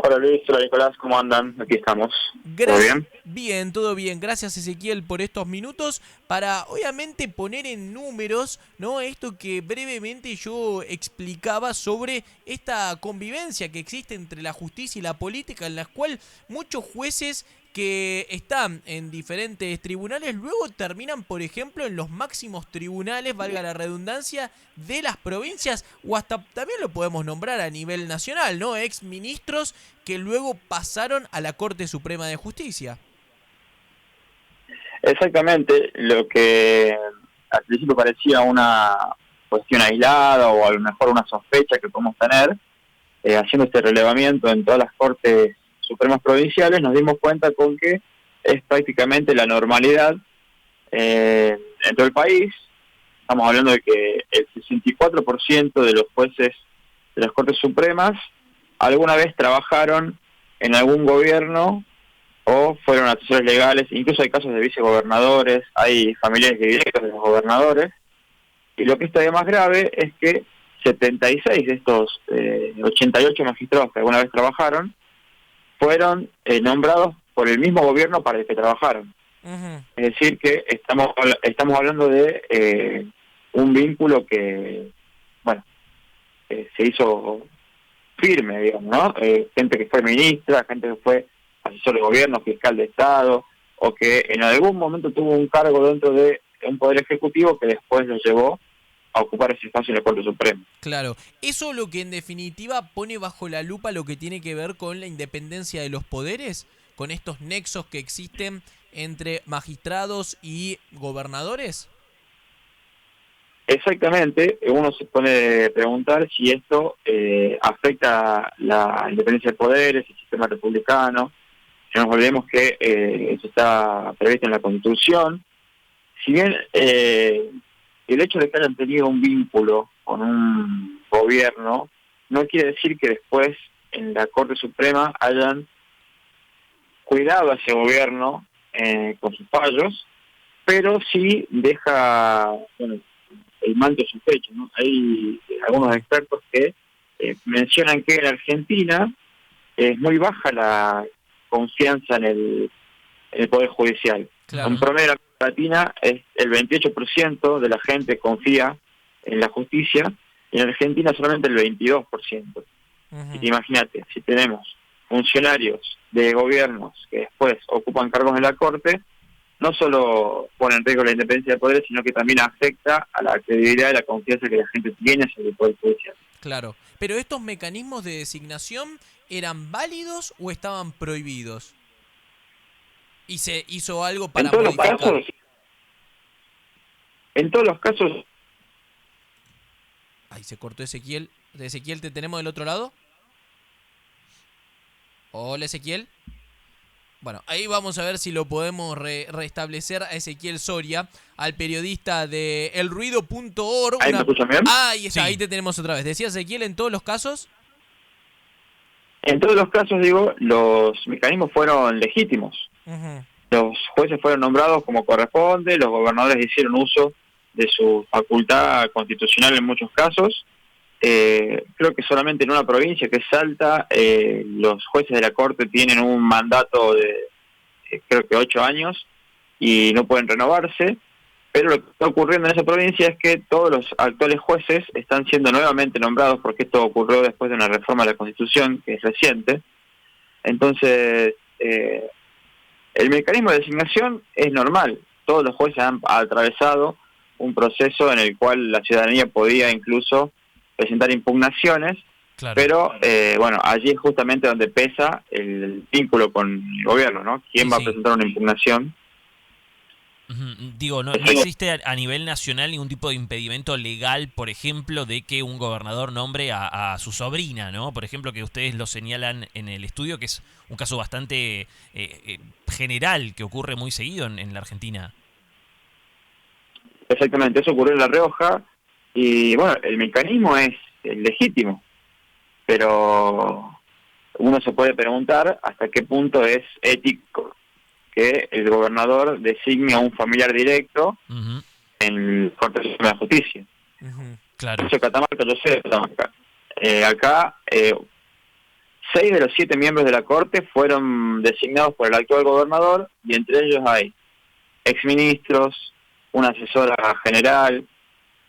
Hola Luis, hola Nicolás, ¿cómo andan? Aquí estamos. ¿Todo bien? Bien, todo bien. Gracias Ezequiel por estos minutos para obviamente poner en números, ¿no? Esto que brevemente yo explicaba sobre esta convivencia que existe entre la justicia y la política, en la cual muchos jueces que están en diferentes tribunales luego terminan, por ejemplo, en los máximos tribunales, valga la redundancia, de las provincias o hasta también lo podemos nombrar a nivel nacional, ¿no? Ex ministros que luego pasaron a la Corte Suprema de Justicia. Exactamente, lo que al principio parecía una cuestión aislada o a lo mejor una sospecha que podemos tener, haciendo este relevamiento en todas las Cortes Supremas Provinciales, nos dimos cuenta con que es prácticamente la normalidad en todo el país. Estamos hablando de que el 64% de los jueces de las Cortes Supremas alguna vez trabajaron en algún gobierno o fueron asesores legales. Incluso hay casos de vicegobernadores, hay familiares directos de los gobernadores, y lo que es todavía más grave es que 76 de estos 88 magistrados que alguna vez trabajaron fueron nombrados por el mismo gobierno para el que trabajaron. Ujú. Es decir, que estamos hablando de un vínculo que, bueno, se hizo firme, digamos, ¿no? Gente que fue ministra, gente que fue asesor de gobierno, fiscal de Estado, o que en algún momento tuvo un cargo dentro de un poder ejecutivo que después lo llevó a ocupar ese espacio en la Corte Suprema. Claro, eso lo que en definitiva pone bajo la lupa lo que tiene que ver con la independencia de los poderes, con estos nexos que existen entre magistrados y gobernadores. Exactamente, uno se pone a preguntar si esto afecta la independencia de poderes, el sistema republicano. Si no nos olvidemos que eso está previsto en la Constitución. Si bien el hecho de que hayan tenido un vínculo con un gobierno no quiere decir que después en la Corte Suprema hayan cuidado a ese gobierno con sus fallos, pero sí deja, bueno, el manto de sospecha, ¿no? Hay algunos expertos que mencionan que en Argentina es muy baja la confianza en el Poder Judicial. En Claro. promedio, en América Latina, es el 28% de la gente confía en la justicia, y en Argentina solamente el 22%. Ujú. Imagínate, si tenemos funcionarios de gobiernos que después ocupan cargos en la Corte, no solo pone en riesgo la independencia de poderes, sino que también afecta a la credibilidad y la confianza que la gente tiene sobre el Poder Judicial. Claro. Pero estos mecanismos de designación eran válidos o estaban prohibidos. Y se hizo algo En para todos los modificar. casos, en todos los casos, Ahí se cortó Ezequiel. Ezequiel, ¿te tenemos del otro lado? Hola Ezequiel. Bueno, ahí vamos a ver si lo podemos restablecer a Ezequiel Soria, al periodista de elruido.org. ¿ahí me escuchan bien? Ahí está, ahí Sí, te tenemos otra vez. Decía Ezequiel, en todos los casos. En todos los casos, digo, los mecanismos fueron legítimos. Ujú. Los jueces fueron nombrados como corresponde, los gobernadores hicieron uso de su facultad constitucional en muchos casos. Creo que solamente en una provincia, que es Salta, los jueces de la Corte tienen un mandato de creo que 8 años y no pueden renovarse, pero lo que está ocurriendo en esa provincia es que todos los actuales jueces están siendo nuevamente nombrados, porque esto ocurrió después de una reforma de la Constitución que es reciente. Entonces, el mecanismo de designación es normal. Todos los jueces han atravesado un proceso en el cual la ciudadanía podía incluso presentar impugnaciones, claro. pero bueno, allí es justamente donde pesa el vínculo con el gobierno, ¿no? ¿Quién Sí, va a sí. presentar una impugnación? Ujú. Digo, no existe a nivel nacional ningún tipo de impedimento legal, por ejemplo, de que un gobernador nombre a su sobrina, ¿no? Por ejemplo, que ustedes lo señalan en el estudio, que es un caso bastante general, que ocurre muy seguido en la Argentina. Exactamente, eso ocurrió en La Rioja, y bueno, el mecanismo es legítimo, pero uno se puede preguntar hasta qué punto es ético que el gobernador designe a un familiar directo Ujú. en el Corte Suprema de Justicia. Ujú. Claro. Yo Catamarca, yo sé de Catamarca. Acá 6 de los 7 miembros de la Corte fueron designados por el actual gobernador, y entre ellos hay exministros, una asesora general,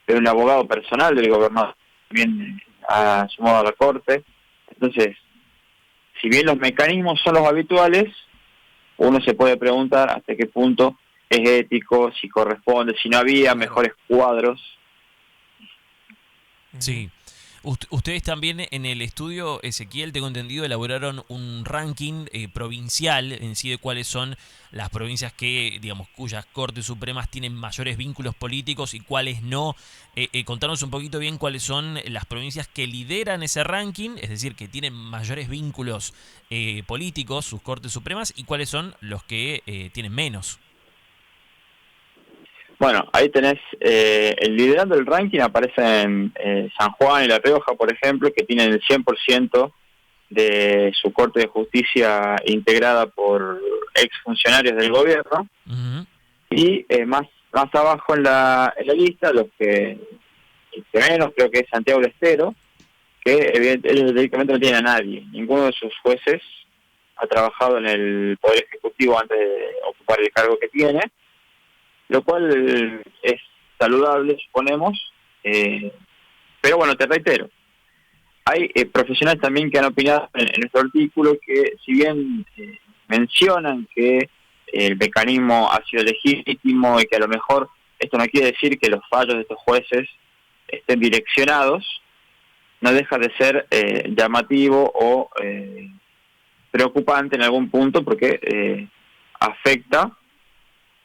un abogado personal del gobernador también ha sumado a la Corte. Entonces, si bien los mecanismos son los habituales, uno se puede preguntar hasta qué punto es ético, si corresponde, si no había mejores cuadros. Sí. Ustedes también en el estudio, Ezequiel, tengo entendido, elaboraron un ranking provincial en sí de cuáles son las provincias que, digamos, cuyas Cortes Supremas tienen mayores vínculos políticos y cuáles no. Contanos un poquito bien cuáles son las provincias que lideran ese ranking, es decir, que tienen mayores vínculos políticos, sus Cortes Supremas, y cuáles son los que tienen menos. Bueno, ahí tenés, el liderando del ranking aparece en San Juan y La Rioja, por ejemplo, que tienen el 100% de su Corte de Justicia integrada por exfuncionarios del gobierno. Uh-huh. Y más abajo en la lista, los que menos, creo que es Santiago del Estero, que ellos directamente no tienen a nadie. Ninguno de sus jueces ha trabajado en el Poder Ejecutivo antes de ocupar el cargo que tiene, lo cual es saludable, suponemos, pero bueno, te reitero, hay profesionales también que han opinado en nuestro artículo que, si bien mencionan que el mecanismo ha sido legítimo y que a lo mejor esto no quiere decir que los fallos de estos jueces estén direccionados, no deja de ser llamativo o preocupante en algún punto, porque afecta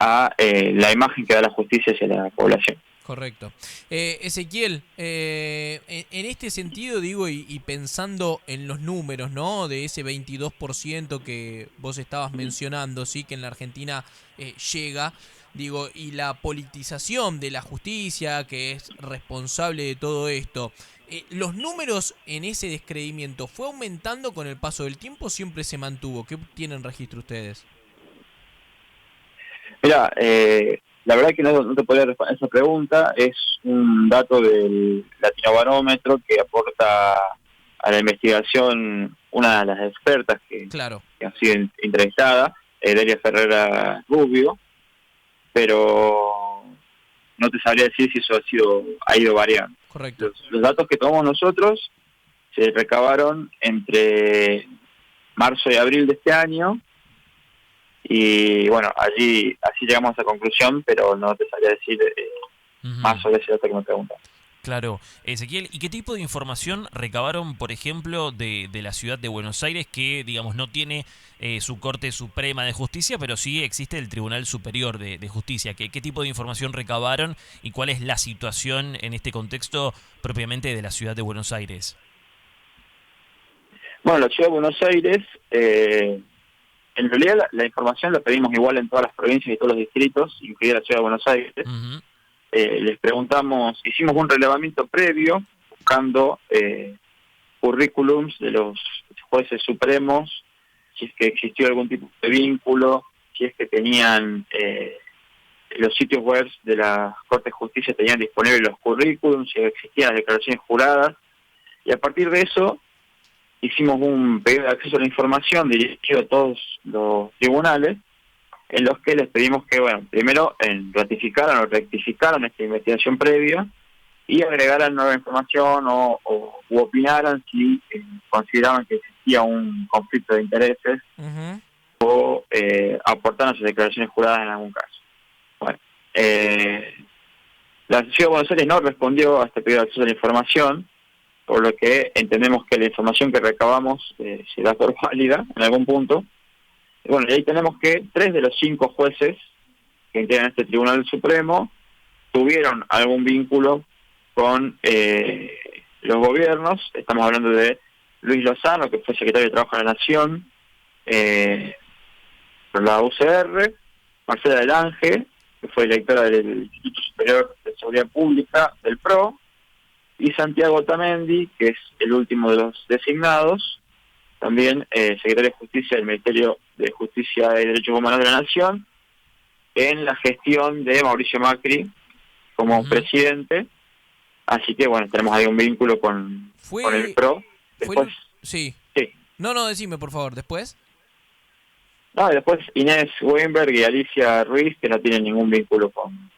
a la imagen que da la justicia hacia la población. Correcto. Ezequiel, en este sentido, digo, y pensando en los números, ¿no? De ese 22% que vos estabas mencionando, sí, que en la Argentina llega, digo, y la politización de la justicia, que es responsable de todo esto, ¿los números en ese descreimiento fue aumentando con el paso del tiempo o siempre se mantuvo? ¿Qué tienen registro ustedes? Mira, la verdad que no te podría responder esa pregunta. Es un dato del Latinobarómetro que aporta a la investigación una de las expertas que ha sido entrevistada, Delia Ferrera Rubio, pero no te sabría decir si eso ha ido variando. Correcto. Los datos que tomamos nosotros se recabaron entre marzo y abril de este año, y bueno, así llegamos a esa conclusión, pero no te sabría decir más sobre ese dato que me preguntan. Claro. Ezequiel, ¿y qué tipo de información recabaron, por ejemplo, de la ciudad de Buenos Aires, que, digamos, no tiene su Corte Suprema de Justicia, pero sí existe el Tribunal Superior de Justicia? ¿Qué tipo de información recabaron y cuál es la situación en este contexto propiamente de la ciudad de Buenos Aires? Bueno, la ciudad de Buenos Aires, en realidad la información la pedimos igual en todas las provincias y todos los distritos, incluida la ciudad de Buenos Aires. Uh-huh. Les preguntamos, hicimos un relevamiento previo buscando currículums de los jueces supremos, si es que existió algún tipo de vínculo, si es que tenían los sitios web de la Corte de Justicia tenían disponibles los currículums, si existían las declaraciones juradas, y a partir de eso hicimos un pedido de acceso a la información dirigido a todos los tribunales, en los que les pedimos que, bueno, primero ratificaran o rectificaran esta investigación previa y agregaran nueva información u opinaran si consideraban que existía un conflicto de intereses o aportaran sus declaraciones juradas en algún caso. Bueno, la Ciudad de Buenos Aires no respondió a este pedido de acceso a la información, por lo que entendemos que la información que recabamos se da por válida en algún punto. Y bueno, y ahí tenemos que 3 de los 5 jueces que integran este Tribunal Supremo tuvieron algún vínculo con los gobiernos. Estamos hablando de Luis Lozano, que fue secretario de Trabajo de la Nación, por la UCR, Marcela del Ángel, que fue directora del Instituto Superior de Seguridad Pública del PRO, y Santiago Otamendi, que es el último de los designados, también secretario de Justicia del Ministerio de Justicia y Derechos Humanos de la Nación, en la gestión de Mauricio Macri como presidente. Así que bueno, tenemos ahí un vínculo con el PRO. Después, sí. No, decime por favor, después. No, y después Inés Weinberg y Alicia Ruiz, que no tienen ningún vínculo con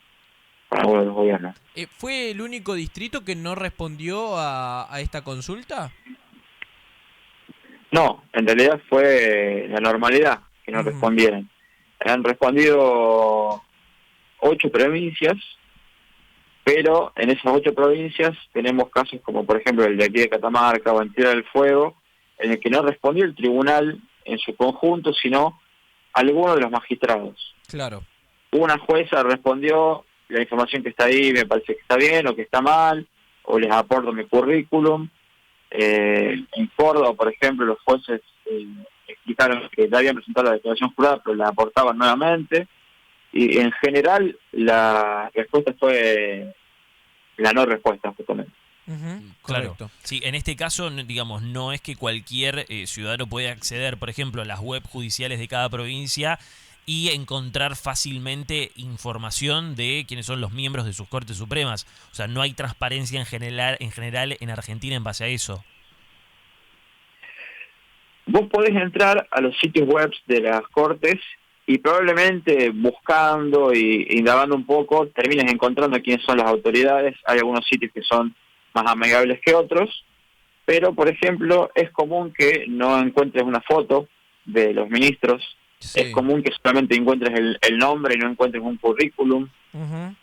alguno de los gobiernos. ¿Fue el único distrito que no respondió a esta consulta? No, en realidad fue la normalidad que no Ujú. respondieran. Han respondido 8 provincias, pero en esas 8 provincias tenemos casos como por ejemplo el de aquí de Catamarca o en Tierra del Fuego, en el que no respondió el tribunal en su conjunto, sino algunos de los magistrados. Claro. Una jueza respondió: la información que está ahí me parece que está bien o que está mal, o les aporto mi currículum. En Córdoba, por ejemplo, los jueces explicaron que ya habían presentado la declaración jurada, pero la aportaban nuevamente. Y en general la respuesta fue la no respuesta, justamente. Ujú, Claro. correcto. Sí, en este caso, digamos, no es que cualquier ciudadano puede acceder, por ejemplo, a las web judiciales de cada provincia y encontrar fácilmente información de quiénes son los miembros de sus Cortes Supremas. O sea, no hay transparencia en general en Argentina en base a eso. Vos podés entrar a los sitios web de las cortes y probablemente buscando y indagando un poco termines encontrando quiénes son las autoridades. Hay algunos sitios que son más amigables que otros, pero por ejemplo es común que no encuentres una foto de los ministros, es Sí. común que solamente encuentres el nombre y no encuentres un currículum. Ujú.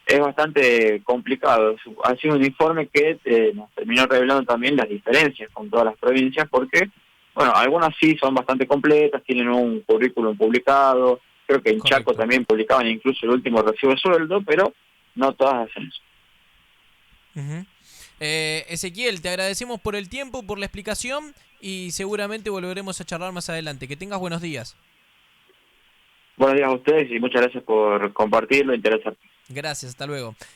Es bastante complicado. Ha sido un informe que nos terminó revelando también las diferencias con todas las provincias, porque, bueno, algunas sí son bastante completas, tienen un currículum publicado, creo que en Chaco Correcto. también publicaban incluso el último recibo de sueldo, pero no todas hacen eso. Ujú. Ezequiel, te agradecemos por el tiempo, por la explicación y seguramente volveremos a charlar más adelante. Que tengas buenos días. Buenos días a ustedes y muchas gracias por compartirlo e interesarte. Gracias, hasta luego.